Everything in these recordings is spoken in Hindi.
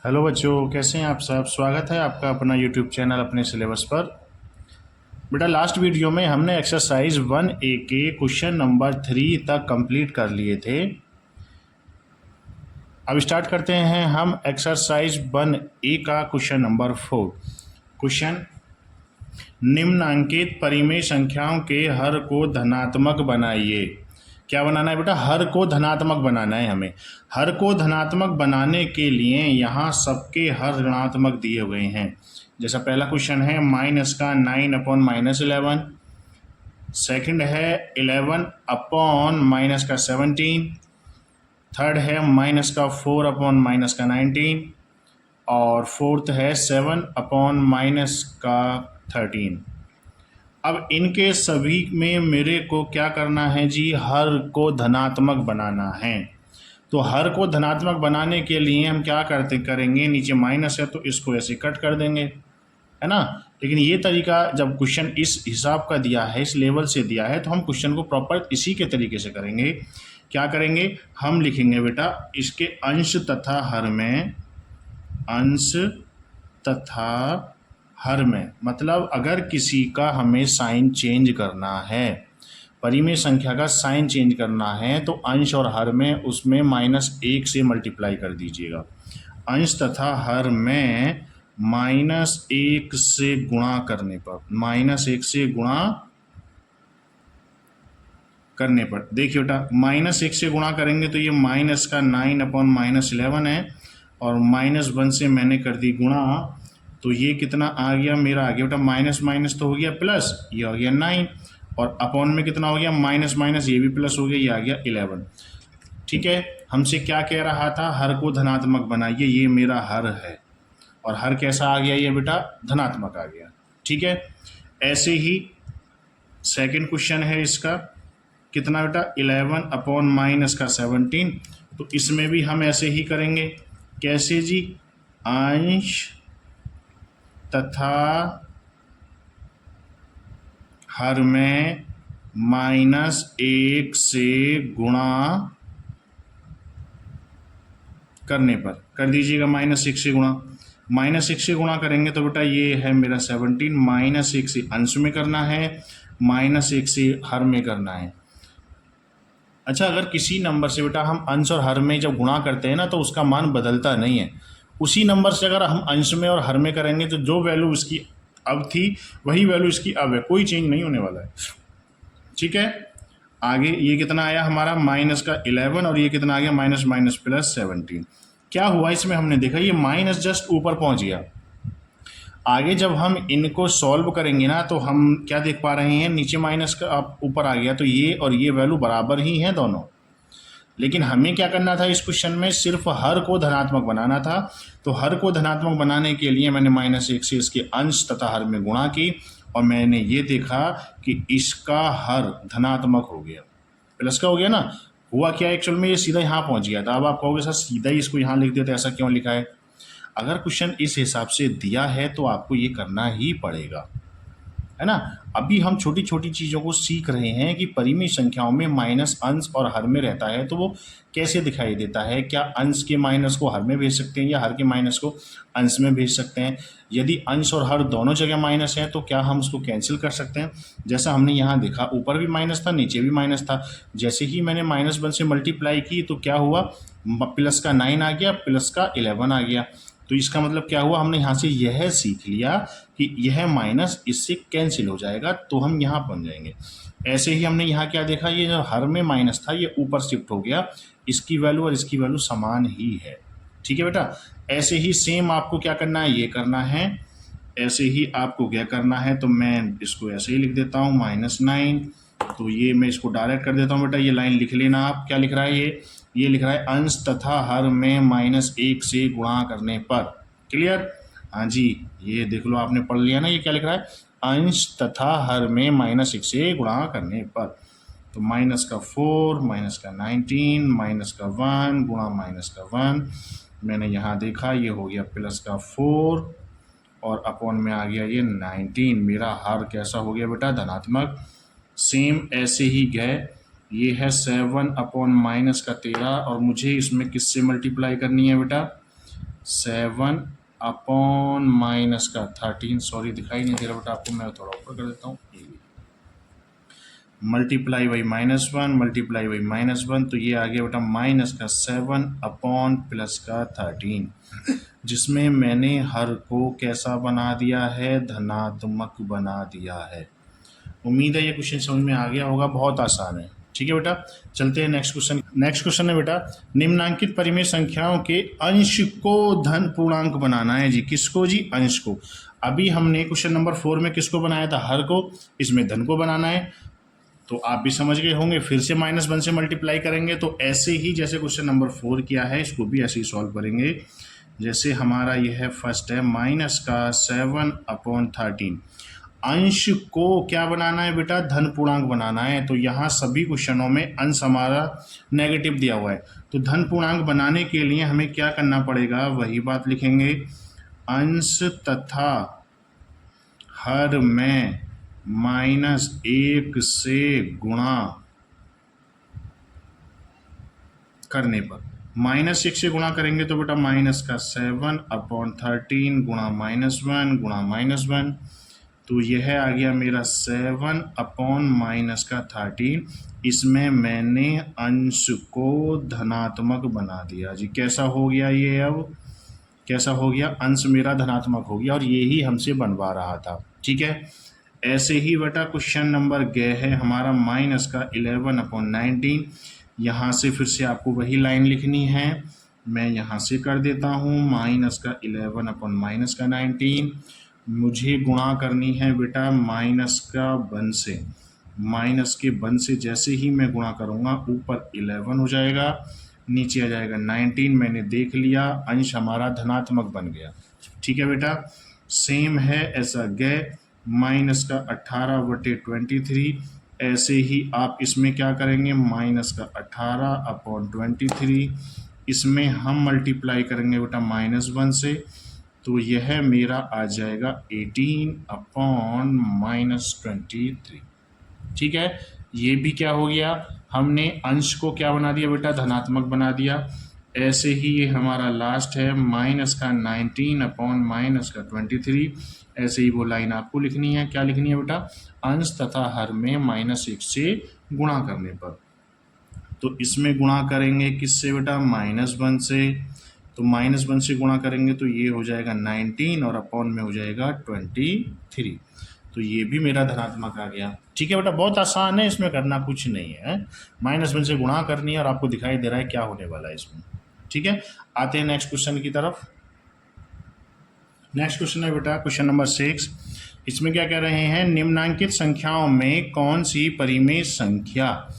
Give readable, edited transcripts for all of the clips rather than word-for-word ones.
हेलो बच्चों, कैसे हैं आप सब। स्वागत है आपका अपना यूट्यूब चैनल अपने सिलेबस पर। बेटा, लास्ट वीडियो में हमने एक्सरसाइज 1A के क्वेश्चन नंबर 3 तक कंप्लीट कर लिए थे। अब स्टार्ट करते हैं हम एक्सरसाइज 1A का क्वेश्चन नंबर 4। क्वेश्चन, निम्नांकित परिमेय संख्याओं के हर को धनात्मक बनाइए। क्या बनाना है बेटा? हर को धनात्मक बनाना है हमें। हर को धनात्मक बनाने के लिए यहाँ सबके हर ऋणात्मक दिए हुए हैं। जैसा पहला क्वेश्चन है माइनस का 9/-11, सेकंड है 11/-17, थर्ड है -4/-19, और फोर्थ है 7/-13। अब इनके सभी में मेरे को क्या करना है जी? हर को धनात्मक बनाना है। तो हर को धनात्मक बनाने के लिए हम क्या करेंगे, नीचे माइनस है तो इसको ऐसे कट कर देंगे, है ना। लेकिन ये तरीका जब क्वेश्चन इस हिसाब का दिया है, इस लेवल से दिया है, तो हम क्वेश्चन को प्रॉपर इसी के तरीके से करेंगे। क्या करेंगे? हम लिखेंगे बेटा इसके अंश तथा हर में, अंश तथा हर में, मतलब अगर किसी का हमें साइन चेंज करना है, परिमेय संख्या का साइन चेंज करना है, तो अंश और हर में उसमें -1 से मल्टीप्लाई कर दीजिएगा। अंश तथा हर में -1 से गुणा करने पर, -1 से गुणा करने पर, देखिए बेटा -1 से गुणा करेंगे तो ये माइनस का 9/-11 है, और -1 से मैंने कर दी गुणा, तो ये कितना आ गया मेरा? आ गया बेटा माइनस माइनस तो हो गया प्लस, ये आ गया 9, और अपॉन में कितना हो गया? माइनस माइनस, ये भी प्लस हो गया, ये आ गया 11। ठीक है, हमसे क्या कह रहा था? हर को धनात्मक बनाइए। ये मेरा हर है, और हर कैसा आ गया? ये बेटा धनात्मक आ गया। ठीक है, ऐसे ही सेकंड क्वेश्चन है इसका, कितना बेटा? 11/-17। तो इसमें भी हम ऐसे ही करेंगे। कैसे जी? अंश तथा हर में -1 से गुणा करने पर, कर दीजिएगा -1 से गुणा। -1 से गुणा करेंगे तो बेटा ये है मेरा 17, -1 से अंश में करना है, -1 से हर में करना है। अच्छा, अगर किसी नंबर से बेटा हम अंश और हर में जब गुणा करते हैं ना, तो उसका मान बदलता नहीं है। उसी नंबर से अगर हम अंश में और हर में करेंगे तो जो वैल्यू इसकी अब थी वही वैल्यू इसकी अब है, कोई चेंज नहीं होने वाला है। ठीक है, आगे ये कितना आया हमारा? माइनस का 11, और ये कितना आ गया? Minus minus plus 17। क्या हुआ इसमें? हमने देखा ये माइनस जस्ट ऊपर पहुंच गया। आगे जब हम इनको सॉल्व करेंगे ना, तो हम क्या देख पा रहे हैं? नीचे माइनस का ऊपर आ गया, तो ये और ये वैल्यू बराबर ही हैं दोनों। लेकिन हमें क्या करना था इस क्वेश्चन में? सिर्फ हर को धनात्मक बनाना था। तो हर को धनात्मक बनाने के लिए मैंने -1 से इसके अंश तथा हर में गुणा की, और मैंने ये देखा कि इसका हर धनात्मक हो गया, प्लस का हो गया ना। हुआ क्या एक्चुअल में? ये सीधा यहाँ पहुँच गया था। अब आप कहोगे सर सीधा ही इसको यहाँ लिख देते, ऐसा क्यों लिखा है? अगर क्वेश्चन इस हिसाब से दिया है तो आपको ये करना ही पड़ेगा, है ना। अभी हम छोटी छोटी चीज़ों को सीख रहे हैं कि परिमेय संख्याओं में माइनस अंश और हर में रहता है, तो वो कैसे दिखाई देता है। क्या अंश के माइनस को हर में भेज सकते हैं, या हर के माइनस को अंश में भेज सकते हैं? यदि अंश और हर दोनों जगह माइनस है तो क्या हम उसको कैंसिल कर सकते हैं? जैसा हमने यहाँ देखा, ऊपर भी माइनस था, नीचे भी माइनस था। जैसे ही मैंने -1 से मल्टीप्लाई की तो क्या हुआ? प्लस का 9 आ गया, प्लस का 11 आ गया। तो इसका मतलब क्या हुआ? हमने यहाँ से यह सीख लिया कि यह माइनस इससे कैंसिल हो जाएगा, तो हम यहाँ पहुँच जाएंगे। ऐसे ही हमने यहाँ क्या देखा? ये जो हर में माइनस था ये ऊपर शिफ्ट हो गया, इसकी वैल्यू और इसकी वैल्यू समान ही है। ठीक है बेटा, ऐसे ही सेम आपको क्या करना है? ये करना है। ऐसे ही आपको क्या करना है? तो मैं इसको ऐसे ही लिख देता हूँ -9। तो ये मैं इसको डायरेक्ट कर देता हूँ बेटा, ये लाइन लिख लेना आप। क्या लिख रहा है ये लिख रहा है अंश तथा हर में -1 से गुणा करने पर। क्लियर? हाँ जी, ये देख लो आपने पढ़ लिया ना। ये क्या लिख रहा है? अंश तथा हर में -1 से गुणा करने पर। तो -4, -19, -1 गुणा -1, मैंने यहाँ देखा ये हो गया +4, और अपॉन में आ गया ये 19। मेरा हर कैसा हो गया बेटा? धनात्मक। सेम ऐसे ही गए, ये है 7/-13, और मुझे इसमें किससे मल्टीप्लाई करनी है बेटा? 7 अपॉन माइनस का 13, सॉरी दिखाई नहीं दे रहा बेटा आपको, मैं थोड़ा ऊपर कर देता हूँ, मल्टीप्लाई बाई -1 मल्टीप्लाई बाई -1, तो ये आ गया बेटा माइनस का 7 अपॉन प्लस का 13, जिसमें मैंने हर को कैसा बना दिया है, धनात्मक बना दिया है। उम्मीद है ये क्वेश्चन समझ में आ गया होगा, बहुत आसान है। ठीक है बेटा, चलते हैं नेक्स्ट क्वेश्चन। नेक्स्ट क्वेश्चन है बेटा, निम्नांकित परिमेय संख्याओं के अंश को धन पूर्णांक बनाना है जी। किसको जी? अंश को। अभी हमने क्वेश्चन नंबर 4 में किसको बनाया था? हर को। इसमें धन को बनाना है, तो आप भी समझ गए होंगे। फिर से -1 से मल्टीप्लाई करेंगे, तो ऐसे ही जैसे क्वेश्चन नंबर 4 किया है, इसको भी ऐसे ही सॉल्व करेंगे। जैसे हमारा यह है फर्स्ट है माइनस का 7 अपॉन 13, अंश को क्या बनाना है बेटा? धन पूर्णांक बनाना है। तो यहाँ सभी क्वेश्चनों में अंश हमारा नेगेटिव दिया हुआ है, तो धन पूर्णांक बनाने के लिए हमें क्या करना पड़ेगा? वही बात लिखेंगे, अंश तथा हर में -1 से गुणा करने पर, -1 से गुणा करेंगे तो बेटा माइनस का 7 अपॉन 13 गुणा -1 गुणा -1, तो यह आ गया मेरा 7 अपॉन माइनस का 13। इसमें मैंने अंश को धनात्मक बना दिया जी। कैसा हो गया ये? अब कैसा हो गया? अंश मेरा धनात्मक हो गया, और ये ही हमसे बनवा रहा था। ठीक है, ऐसे ही बेटा क्वेश्चन नंबर गए है हमारा माइनस का 11 अपॉन 19। यहाँ से फिर से आपको वही लाइन लिखनी है, मैं यहाँ से कर देता हूँ, माइनस का 11 अपॉन माइनस का 19। मुझे गुणा करनी है बेटा माइनस का 1 से, माइनस के 1 से जैसे ही मैं गुणा करूँगा ऊपर 11 हो जाएगा, नीचे आ जाएगा 19। मैंने देख लिया, अंश हमारा धनात्मक बन गया। ठीक है बेटा, सेम है ऐसा गए माइनस का 18/23। ऐसे ही आप इसमें क्या करेंगे? माइनस का 18 अपॉन 23, इसमें हम मल्टीप्लाई करेंगे बेटा -1 से, तो यह मेरा आ जाएगा 18 अपॉन -23। ठीक है, ये भी क्या हो गया? हमने अंश को क्या बना दिया बेटा? धनात्मक बना दिया। ऐसे ही ये हमारा लास्ट है माइनस का 19 अपॉन -23। ऐसे ही वो लाइन आपको लिखनी है। क्या लिखनी है बेटा? अंश तथा हर में -1 से गुणा करने पर। तो इसमें गुणा करेंगे किससे बेटा? -1 से। तो -1 से गुणा करेंगे तो ये हो जाएगा 19 और अपॉन में हो जाएगा 23। तो ये भी मेरा धनात्मक आ गया। ठीक है बेटा, बहुत आसान है, इसमें करना कुछ नहीं है। -1 से गुणा करनी है और आपको दिखाई दे रहा है क्या होने वाला है इसमें। ठीक है, आते हैं नेक्स्ट क्वेश्चन की तरफ। नेक्स्ट क्वेश्चन है बेटा क्वेश्चन नंबर 6। इसमें क्या कह रहे हैं? निम्नांकित संख्याओं में कौन सी परिमेय संख्या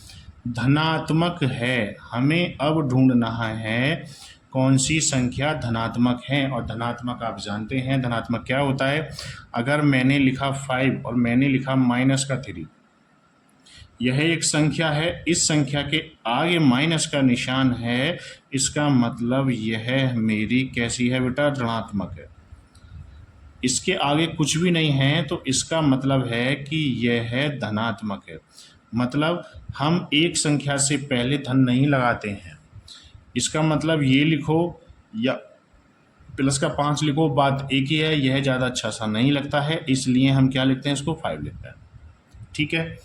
धनात्मक है? हमें अब ढूंढना है कौन सी संख्या धनात्मक है। और धनात्मक आप जानते हैं धनात्मक क्या होता है। अगर मैंने लिखा 5 और मैंने लिखा -3, यह एक संख्या है, इस संख्या के आगे माइनस का निशान है, इसका मतलब यह मेरी कैसी है बेटा? ऋणात्मक है। इसके आगे कुछ भी नहीं है तो इसका मतलब है कि यह है धनात्मक है। मतलब हम एक संख्या से पहले धन नहीं लगाते हैं। इसका मतलब ये लिखो या प्लस का 5 लिखो, बात एक ही है। यह ज़्यादा अच्छा सा नहीं लगता है, इसलिए हम क्या लिखते हैं? इसको 5 लिखते हैं। ठीक है,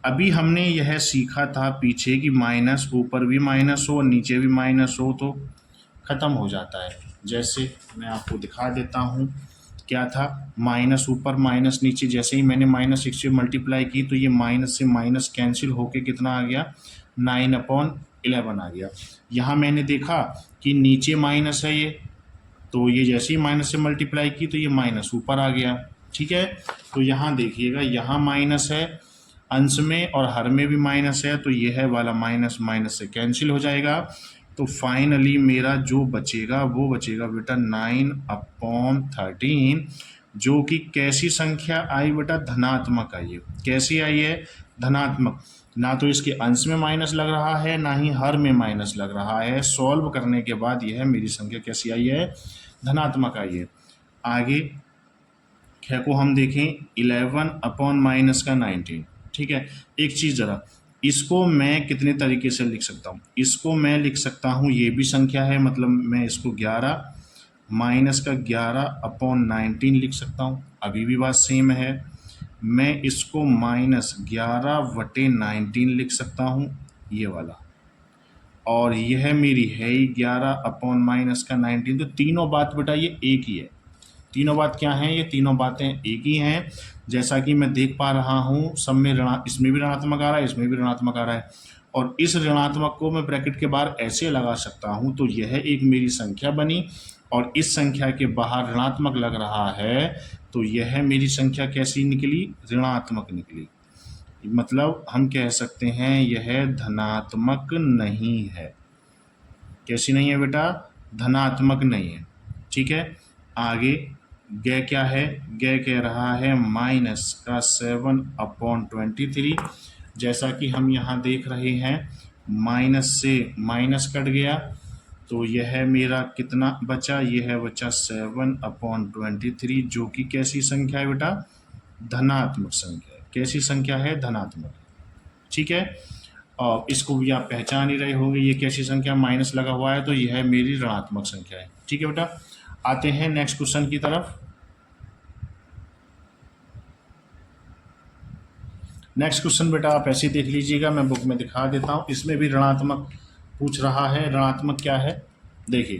अभी हमने यह सीखा था पीछे कि माइनस ऊपर भी माइनस हो और नीचे भी माइनस हो तो ख़त्म हो जाता है। जैसे मैं आपको दिखा देता हूँ, क्या था? माइनस ऊपर माइनस नीचे। जैसे ही मैंने -6 से मल्टीप्लाई की तो ये माइनस से माइनस कैंसिल होके कितना आ गया? 9/11 आ गया। यहाँ मैंने देखा कि नीचे माइनस है ये, तो ये जैसे ही माइनस से मल्टीप्लाई की तो ये माइनस ऊपर आ गया। ठीक है, तो यहाँ देखिएगा, यहाँ माइनस है अंश में और हर में भी माइनस है, तो ये है वाला माइनस माइनस से कैंसिल हो जाएगा। तो फाइनली मेरा जो बचेगा वो बचेगा बेटा 9/13, जो कि कैसी संख्या आई बेटा? धनात्मक आई है। कैसी आई है? धनात्मक। ना तो इसके अंश में माइनस लग रहा है, ना ही हर में माइनस लग रहा है। सॉल्व करने के बाद यह मेरी संख्या कैसी आई है? धनात्मक आई है। आगे ख को हम देखें 11/-19। ठीक है, एक चीज़ ज़रा, इसको मैं कितने तरीके से लिख सकता हूँ? इसको मैं लिख सकता हूँ, ये भी संख्या है, मतलब मैं इसको 11 माइनस का 11/19 लिख सकता हूँ, अभी भी बात सेम है। मैं इसको -11/19 लिख सकता हूँ, ये वाला, और यह मेरी है ही 11/-19, तो तीनों बात बेटा ये एक ही है। तीनों बात क्या हैं? ये तीनों बातें एक ही हैं। जैसा कि मैं देख पा रहा हूँ, सब में इसमें भी ऋणात्मक आ रहा है, इसमें भी ऋणात्मक आ रहा है, और इस ऋणात्मक को मैं ब्रैकेट के बाहर ऐसे लगा सकता हूँ, तो यह एक मेरी संख्या बनी, और इस संख्या के बाहर ऋणात्मक लग रहा है, तो यह मेरी संख्या कैसी निकली? ऋणात्मक निकली। मतलब हम कह सकते हैं यह धनात्मक नहीं है। कैसी नहीं है बेटा? धनात्मक नहीं है। ठीक है, आगे गै क्या है? गै कह रहा है -7/23। जैसा कि हम यहाँ देख रहे हैं, माइनस से माइनस कट गया, तो यह मेरा कितना बचा? यह बचा 7/23, जो कि कैसी संख्या है बेटा? धनात्मक संख्या है। कैसी संख्या है? धनात्मक। ठीक है, और इसको भी आप पहचान ही रहे होंगे, ये कैसी संख्या? माइनस लगा हुआ है, तो यह मेरी ऋणात्मक संख्या है। ठीक है बेटा, आते हैं नेक्स्ट क्वेश्चन की तरफ। नेक्स्ट क्वेश्चन बेटा आप ऐसे देख लीजिएगा, मैं बुक में दिखा देता हूँ। इसमें भी ऋणात्मक पूछ रहा है। ऋणात्मक क्या है? देखिए,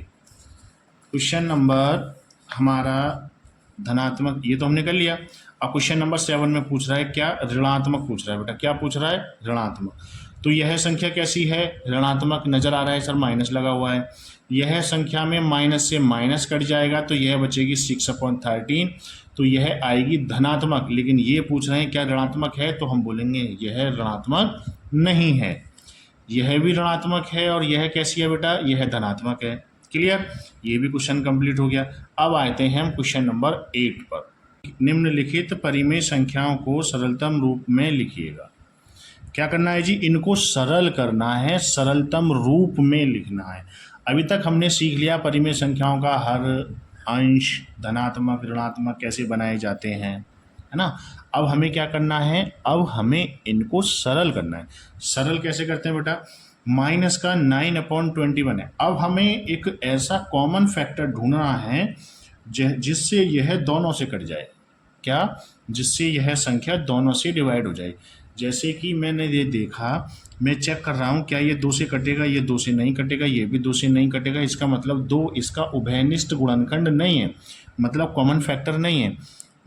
क्वेश्चन नंबर हमारा धनात्मक ये तो हमने कर लिया। अब क्वेश्चन नंबर 7 में पूछ रहा है क्या? ऋणात्मक पूछ रहा है बेटा। क्या पूछ रहा है? ऋणात्मक। तो यह संख्या कैसी है? ऋणात्मक नजर आ रहा है सर, माइनस लगा हुआ है। यह संख्या में माइनस से माइनस कट जाएगा, तो यह बचेगी 6/13, तो यह आएगी धनात्मक। लेकिन ये पूछ रहे हैं क्या ऋणात्मक है, तो हम बोलेंगे यह ऋणात्मक नहीं है। यह भी ऋणात्मक है, और यह कैसी है बेटा? यह धनात्मक है। क्लियर? ये भी क्वेश्चन कंप्लीट हो गया। अब आते हैं हम क्वेश्चन नंबर 8 पर। निम्नलिखित परिमेय संख्याओं को सरलतम रूप में लिखिएगा। क्या करना है जी? इनको सरल करना है, सरलतम रूप में लिखना है। अभी तक हमने सीख लिया परिमेय संख्याओं का हर, अंश, धनात्मक, ऋणात्मक कैसे बनाए जाते हैं, है ना। अब हमें क्या करना है? अब हमें इनको सरल करना है। सरल कैसे करते हैं बेटा? माइनस का 9/21 है। अब हमें एक ऐसा कॉमन फैक्टर ढूंढना है जिससे यह दोनों से कट जाए। क्या? जिससे यह संख्या दोनों से डिवाइड हो जाए। जैसे कि मैंने ये देखा, मैं चेक कर रहा हूँ क्या ये 2 से कटेगा? ये 2 से नहीं कटेगा, ये भी 2 से नहीं कटेगा। इसका मतलब 2 इसका उभयनिष्ठ गुणनखंड नहीं है, मतलब कॉमन फैक्टर नहीं है।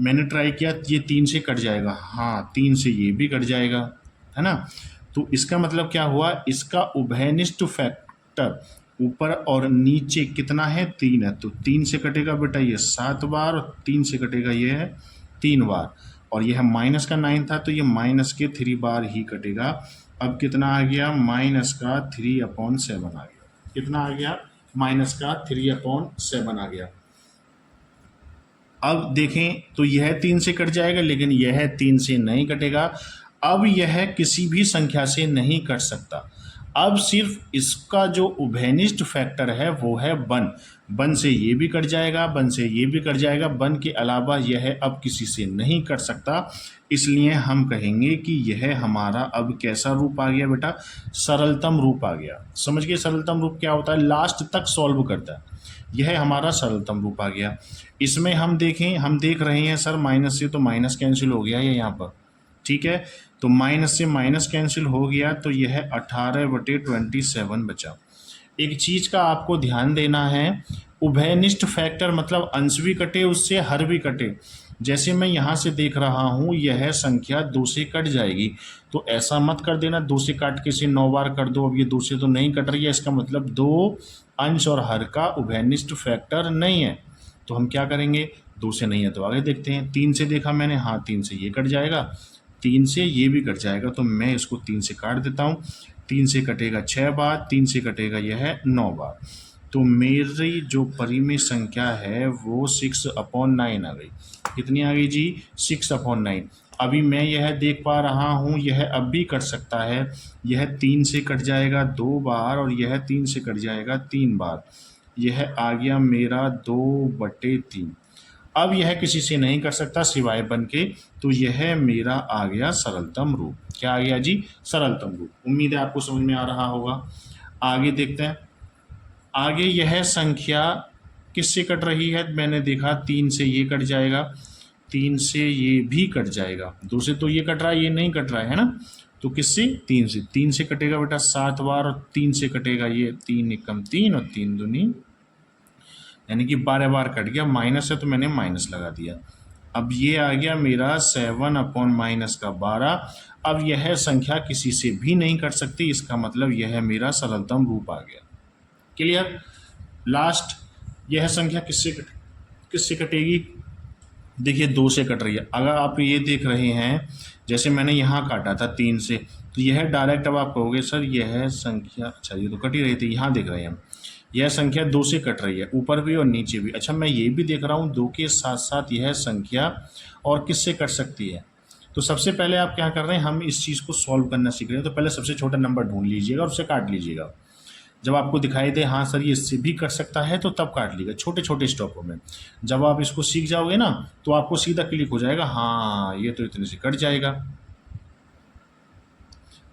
मैंने ट्राई किया, ये 3 से कट जाएगा, हाँ 3 से ये भी कट जाएगा, है ना। तो इसका मतलब क्या हुआ? इसका उभयनिष्ठ फैक्टर ऊपर और नीचे कितना है? 3 है। तो 3 से कटेगा बेटा ये 7 बार, और 3 से कटेगा ये है 3 बार, और यह माइनस का 9 था, तो ये माइनस के 3 बार ही कटेगा। अब कितना आ गया? माइनस का 3/7 आ गया। कितना आ गया? माइनस का 3/7 आ गया। अब देखें तो यह 3 से कट जाएगा, लेकिन यह 3 से नहीं कटेगा। अब यह किसी भी संख्या से नहीं कट सकता। अब सिर्फ इसका जो उभयनिष्ठ फैक्टर है वो है 1। 1 से ये भी कट जाएगा, 1 से ये भी कट जाएगा। 1 के अलावा यह अब किसी से नहीं कट सकता, इसलिए हम कहेंगे कि यह हमारा अब कैसा रूप आ गया बेटा? सरलतम रूप आ गया। समझ गए सरलतम रूप क्या होता है? लास्ट तक सॉल्व करता है। यह हमारा सरलतम रूप आ गया। इसमें हम देखें, हम देख रहे हैं सर माइनस से तो माइनस कैंसिल हो गया है यहाँ पर। ठीक है, तो माइनस से माइनस कैंसिल हो गया, तो यह 18/27 बचा। एक चीज़ का आपको ध्यान देना है, उभयनिष्ठ फैक्टर मतलब अंश भी कटे उससे, हर भी कटे। जैसे मैं यहाँ से देख रहा हूँ यह संख्या 2 से कट जाएगी, तो ऐसा मत कर देना 2 से काट के इसे 9 बार कर दो। अब ये 2 से तो नहीं कट रही है, इसका मतलब 2 अंश और हर का उभयनिष्ठ फैक्टर नहीं है। तो हम क्या करेंगे? 2 से नहीं है तो आगे देखते हैं। 3 से देखा मैंने, हाँ 3 से ये कट जाएगा, 3 से ये भी कट जाएगा, तो मैं इसको 3 से काट देता हूँ। 3 से कटेगा 6 बार, 3 से कटेगा यह 9 बार। तो मेरी जो परिमेय संख्या है वो 6/9 आ गई। कितनी आ गई जी? 6/9। अभी मैं यह देख पा रहा हूँ यह अब भी कट सकता है। यह 3 से कट जाएगा 2 बार, और यह 3 से कट जाएगा 3 बार। यह आ गया मेरा 2/3। अब यह किसी से नहीं कर सकता सिवाय 1 के, तो यह मेरा आ गया सरलतम रूप। क्या आ गया जी? सरलतम रूप। उम्मीद है आपको समझ में आ रहा होगा। आगे देखते हैं। आगे यह संख्या किससे कट रही है? मैंने देखा 3 से ये कट जाएगा, 3 से ये भी कट जाएगा, 2 से तो ये कट रहा है, ये नहीं कट रहा है ना, तो किससे? 3 से। 3 से कटेगा बेटा 7 बार, और 3 से कटेगा ये 3 एकम 3 और 3 दूनी, यानी कि 12 बार कट गया। माइनस है तो मैंने माइनस लगा दिया। अब ये आ गया मेरा 7/-12। अब यह संख्या किसी से भी नहीं कट सकती, इसका मतलब यह मेरा सरलतम रूप आ गया। क्लियर? लास्ट, यह संख्या किससे कटेगी? देखिए 2 से कट रही है। अगर आप ये देख रहे हैं, जैसे मैंने यहाँ काटा था 3 से, तो यह डायरेक्ट, अब आप कहोगे सर यह संख्या, अच्छा ये तो कट ही रही थी, यहाँ देख रहे हैं हम, यह संख्या 2 से कट रही है, ऊपर भी और नीचे भी। अच्छा मैं ये भी देख रहा हूँ 2 के साथ साथ यह संख्या और किससे कट सकती है। तो सबसे पहले आप क्या कर रहे हैं, हम इस चीज़ को सॉल्व करना सीख रहे हैं, तो पहले सबसे छोटा नंबर ढूंढ लीजिएगा और उसे काट लीजिएगा। जब आपको दिखाई दे हाँ सर ये इससे भी कट सकता है, तो तब काट लीजिएगा छोटे छोटे स्टॉपों में। जब आप इसको सीख जाओगे ना, तो आपको सीधा क्लिक हो जाएगा, हाँ ये तो इतने से कट जाएगा।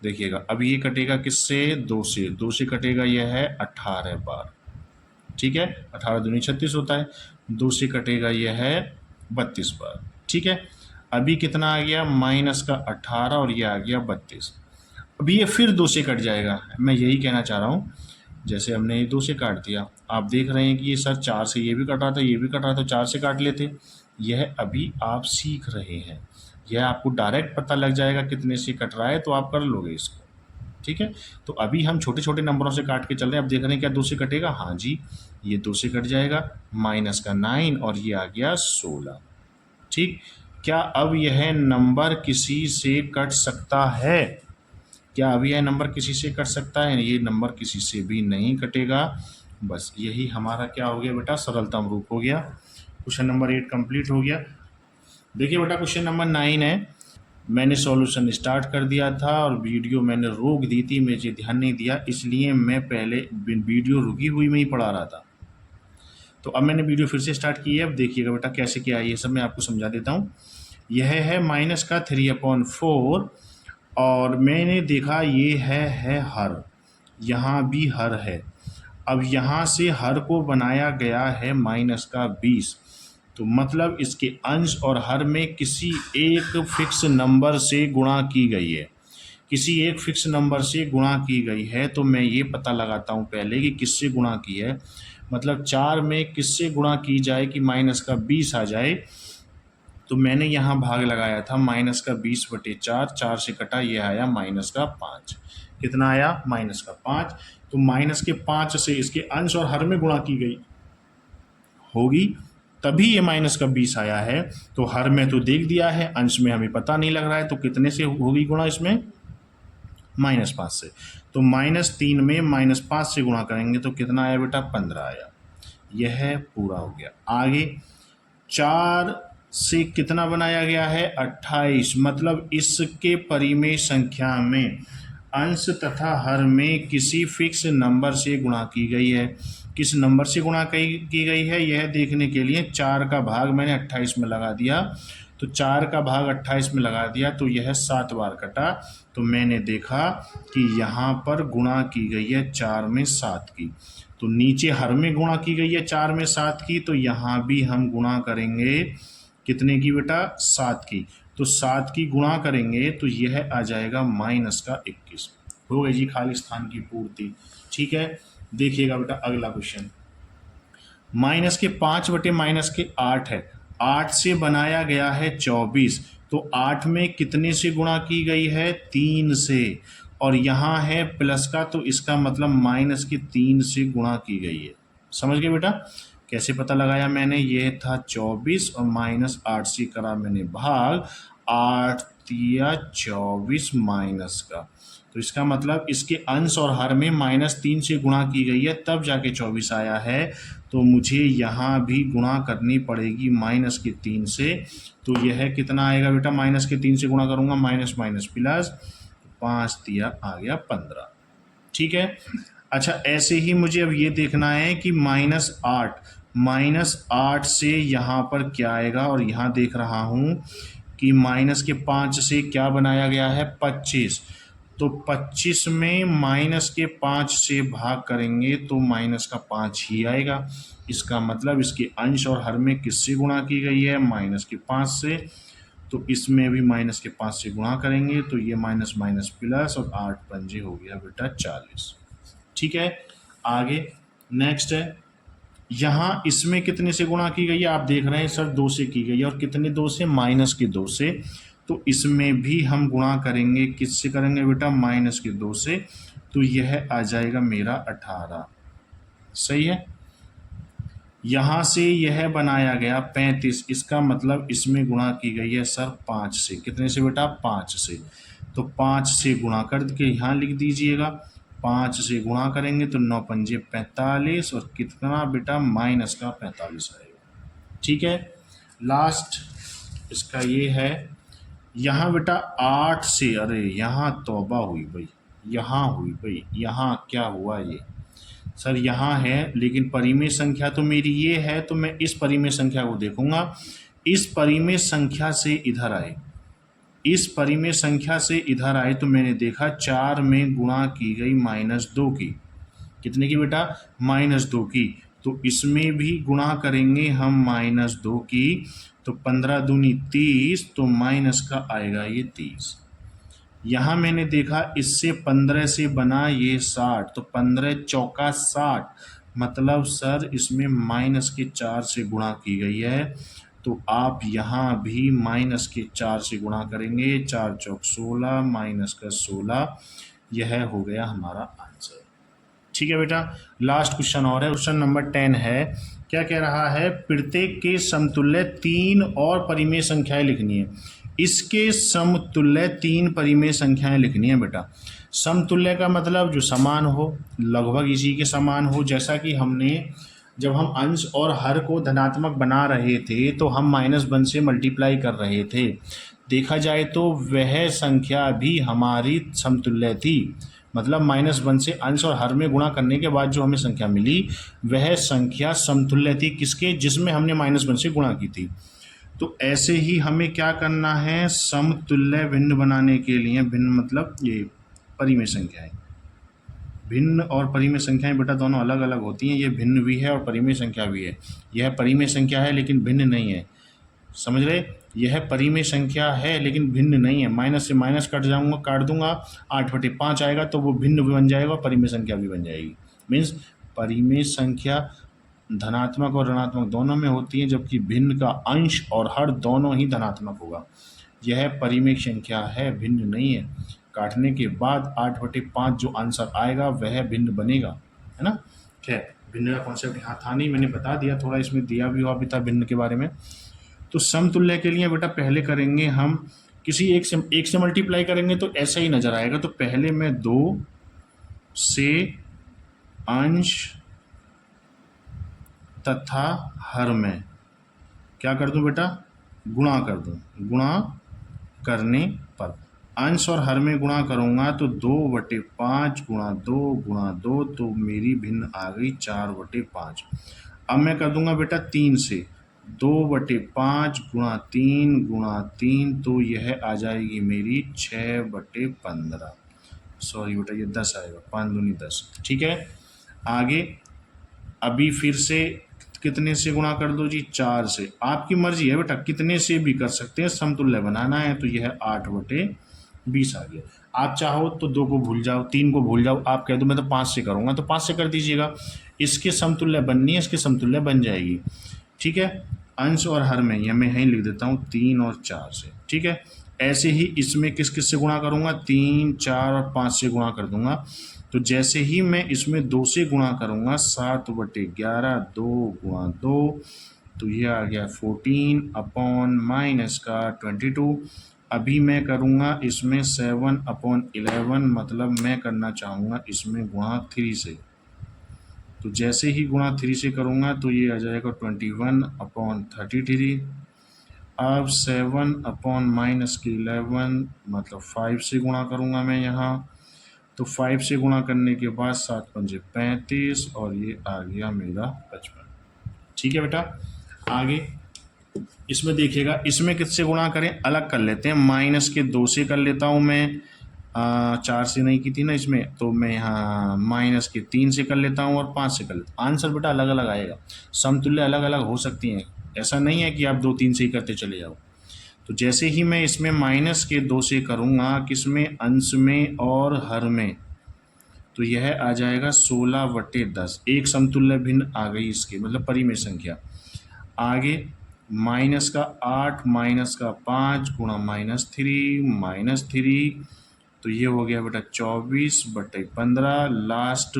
देखिएगा अब ये कटेगा किससे? 2 से। 2 से कटेगा यह है 18 बार, ठीक है, 18 दूनी 36 होता है। 2 से कटेगा यह है 32 बार, ठीक है। अभी कितना आ गया? -18 और ये आ गया 32। अभी ये फिर 2 से कट जाएगा। मैं यही कहना चाह रहा हूँ, जैसे हमने ये 2 से काट दिया, आप देख रहे हैं कि ये सर 4 से ये भी कट रहा था, ये भी कट रहा था, 4 से काट लेते। यह अभी आप सीख रहे हैं, यह आपको डायरेक्ट पता लग जाएगा कितने से कट रहा है, तो आप कर लोगे इसको, ठीक है। तो अभी हम छोटे छोटे नंबरों से काट के चल रहे हैं। अब देख रहे हैं क्या 2 से कटेगा? हाँ जी, ये 2 से कट जाएगा, -9 और ये आ गया 16, ठीक। क्या अब यह नंबर किसी से कट सकता है? क्या अभी यह नंबर किसी से कट सकता है? ये नंबर किसी से भी नहीं कटेगा। बस यही हमारा क्या हो गया बेटा? सरलतम रूप हो गया। क्वेश्चन नंबर 8 कंप्लीट हो गया। देखिए बेटा क्वेश्चन नंबर 9 है। मैंने सॉल्यूशन स्टार्ट कर दिया था और वीडियो मैंने रोक दी थी, मुझे ध्यान नहीं दिया, इसलिए मैं पहले वीडियो रुकी हुई में ही पढ़ा रहा था। तो अब मैंने वीडियो फिर से स्टार्ट की है। अब देखिएगा बेटा कैसे क्या है, ये सब मैं आपको समझा देता हूँ। यह है माइनस का 3/4 और मैंने देखा ये है हर, यहाँ भी हर है। अब यहाँ से हर को बनाया गया है माइनस का 20, तो मतलब इसके अंश और हर में किसी एक फिक्स नंबर से गुणा की गई है, किसी एक फिक्स नंबर से गुणा की गई है। तो मैं ये पता लगाता हूँ पहले कि किससे गुणा की है, मतलब 4 में किससे गुणा की जाए कि माइनस का 20 आ जाए। तो मैंने यहाँ भाग लगाया था माइनस का 20/4, 4 से कटा, ये आया माइनस का 5। कितना आया? माइनस का 5। तो माइनस के 5 से इसके अंश और हर में गुणा की गई होगी, तभी ये माइनस का 20 आया है। तो हर में तो देख दिया है, अंश में हमें पता नहीं लग रहा है, तो कितने से होगी गुणा इसमें? -5 से। तो -3 में -5 से गुणा करेंगे तो कितना आया बेटा? 15 आया। यह पूरा हो गया। आगे 4 से कितना बनाया गया है? 28, मतलब इसके परिमेय संख्या में अंश तथा हर में किसी फिक्स नंबर से गुणा की गई है। किस नंबर से गुणा की गई है यह देखने के लिए 4 का भाग मैंने 28 में लगा दिया। तो 4 का भाग 28 में लगा दिया तो यह 7 बार कटा। तो मैंने देखा कि यहाँ पर गुणा की गई है 4 में 7 की, तो नीचे हर में गुणा की गई है 4 में 7 की, तो यहाँ भी हम गुणा करेंगे कितने की बेटा? 7 की। तो 7 की गुणा करेंगे तो यह आ जाएगा -21। हो गई जी खाली स्थान की पूर्ति, ठीक है। देखिएगा बेटा अगला क्वेश्चन, माइनस के 5 बटे -8 है। 8 से बनाया गया है 24, तो 8 में कितने से गुणा की गई है? 3 से। और यहाँ है प्लस का, तो इसका मतलब माइनस के 3 से गुणा की गई है। समझ गए बेटा? कैसे पता लगाया मैंने? ये था 24 और -8 से करा मैंने भाग, 8 दिया 24 माइनस का, तो इसका मतलब इसके अंश और हर में -3 से गुणा की गई है, तब जाके 24 आया है। तो मुझे यहाँ भी गुणा करनी पड़ेगी -3 से। तो यह कितना आएगा बेटा? -3 से गुणा करूँगा, माइनस माइनस प्लस, 5 दिया आ गया 15, ठीक है। अच्छा ऐसे ही मुझे अब ये देखना है कि -8 से यहाँ पर क्या आएगा, और यहाँ देख रहा हूँ कि -5 से क्या बनाया गया है? 25। तो 25 में माइनस के 5 से भाग करेंगे तो माइनस का 5 ही आएगा। इसका मतलब इसके अंश और हर में किससे गुणा की गई है? माइनस के 5 से। तो इसमें भी माइनस के 5 से गुणा करेंगे तो ये माइनस माइनस प्लस और 8 पंजे हो गया बेटा 40। ठीक है, आगे नेक्स्ट है, यहाँ इसमें कितने से गुणा की गई है? आप देख रहे हैं सर 2 से की गई है, और कितने 2 से? माइनस के 2 से। तो इसमें भी हम गुणा करेंगे, किससे करेंगे बेटा? माइनस के 2 से। तो यह आ जाएगा मेरा 18। सही है। यहाँ से यह बनाया गया 35, इसका मतलब इसमें गुणा की गई है सर 5 से। कितने से बेटा? 5 से। तो 5 से गुणा करके यहाँ लिख दीजिएगा, 5 से गुणा करेंगे तो 9 पंजे 45, और कितना बेटा? माइनस का 45 आएगा। ठीक है, लास्ट इसका ये है, यहाँ बेटा 8 से, अरे यहाँ तौबा हुई भाई, यहाँ हुई भाई, यहाँ क्या हुआ ये सर? यहाँ है, लेकिन परिमेय संख्या तो मेरी ये है, तो मैं इस परिमेय संख्या को देखूंगा। इस परिमेय संख्या से इधर आए, इस परिमेय संख्या से इधर आए तो मैंने देखा 4 में गुणा की गई -2 की। कितने की बेटा? -2 की। तो इसमें भी गुणा करेंगे हम -2 की, तो 15 दूनी 30, तो माइनस का आएगा ये 30। यहाँ मैंने देखा इससे 15 से बना ये 60, तो 15 चौका 60, मतलब सर इसमें माइनस के 4 से गुणा की गई है। तो आप यहाँ भी माइनस के 4 से गुणा करेंगे, 4 चौक 16, माइनस का 16, यह हो गया हमारा आंसर। ठीक है बेटा, लास्ट क्वेश्चन और है, क्वेश्चन नंबर 10 है। क्या कह रहा है? प्रत्येक के समतुल्य 3 और परिमेय संख्याएं लिखनी है। इसके समतुल्य 3 परिमेय संख्याएं लिखनी है बेटा। समतुल्य का मतलब जो समान हो, लगभग इसी के समान हो। जैसा कि हमने जब हम अंश और हर को धनात्मक बना रहे थे तो हम -1 से मल्टीप्लाई कर रहे थे। देखा जाए तो वह संख्या भी हमारी समतुल्य थी, मतलब -1 से अंश और हर में गुणा करने के बाद जो हमें संख्या मिली वह संख्या समतुल्य थी। किसके? जिसमें हमने -1 से गुणा की थी। तो ऐसे ही हमें क्या करना है? समतुल्य भिन्न बनाने के लिए, भिन्न मतलब ये परिमेय संख्याएं, भिन्न और परिमेय संख्याएं बेटा दोनों अलग अलग होती हैं। ये भिन्न भी है और परिमेय संख्या भी है। यह परिमेय संख्या है लेकिन भिन्न नहीं है, समझ रहे? यह परिमेय संख्या है लेकिन भिन्न नहीं है। माइनस से माइनस काट दूंगा, 8/5 आएगा तो वो भिन्न भी बन जाएगा, परिमेय संख्या भी बन जाएगी। मीन्स परिमेय संख्या धनात्मक और ऋणात्मक दोनों में होती है, जबकि भिन्न का अंश और हर दोनों ही धनात्मक होगा। यह परिमेय संख्या है, भिन्न नहीं है। काटने के बाद 8/5 जो आंसर आएगा वह भिन्न बनेगा, है ना? खैर, भिन्न का कॉन्सेप्ट यहाँ था नहीं, मैंने बता दिया, थोड़ा इसमें दिया भी हुआ भी था भिन्न के बारे में। तो समतुल्य के लिए बेटा पहले करेंगे हम, किसी एक से मल्टीप्लाई करेंगे तो ऐसा ही नज़र आएगा। तो पहले मैं 2 से अंश तथा हर में क्या कर दूं बेटा? गुणा कर दूं। गुणा करने पर अंश और हर में गुणा करूंगा तो 2/5 गुणा 2, तो मेरी भिन्न आ गई 4/5। अब मैं कर दूंगा बेटा 3 से, 2/5 गुणा 3, तो यह आ जाएगी मेरी 6/15। सॉरी बेटा, ये 10 आएगा, 5 दूनी 10। ठीक है, आगे अभी फिर से कितने से गुणा कर दो जी? 4 से। आपकी मर्जी है बेटा, कितने से भी कर सकते हैं, समतुल्य बनाना है। तो यह 8/20 आ गया। आप चाहो तो 2 को भूल जाओ, 3 को भूल जाओ, आप कह दो मैं तो 5 से करूँगा तो 5 से कर दीजिएगा। इसके समतुल्य बननी है, इसके समतुल्य बन जाएगी। ठीक है, अंश और हर में यह मैं यहीं लिख देता हूँ 3 और 4 से। ठीक है, ऐसे ही इसमें किस किस से गुणा करूँगा? 3, 4 और 5 से गुणा कर दूंगा। तो जैसे ही मैं इसमें 2 से गुणा करूँगा, 7/11, 2 गुणा 2, तो ये आ गया 14/-22। अभी मैं करूँगा इसमें 7/11, मतलब मैं करना चाहूँगा इसमें गुणा 3 से। तो जैसे ही गुणा 3 से करूँगा तो ये आ जाएगा 21/33। अब 7/-11 मतलब 5 से गुणा करूँगा मैं यहाँ। तो 5 से गुणा करने के बाद 7 पंजे 35, और ये आ गया मेरा 55। ठीक है बेटा, आगे इसमें देखिएगा, इसमें किससे गुणा करें? अलग कर लेते हैं, -2 से कर लेता हूँ मैं, 4 से नहीं की थी ना इसमें, तो मैं यहाँ माइनस के 3 से कर लेता हूँ और 5 से कर लेता हूँ। आंसर बेटा अलग अलग आएगा, समतुल्य अलग अलग हो सकती हैं, ऐसा नहीं है कि आप 2 3 से ही करते चले जाओ। तो जैसे ही मैं इसमें माइनस के 2 से करूँगा, किसमें, अंश में और हर में, तो यह आ जाएगा 16/10। एक समतुल्य भिन्न आ गई इसकी, मतलब परिमेय संख्या। आगे माइनस का 8 माइनस का 5 गुणा -3 -3, तो ये हो गया बेटा 24/15। लास्ट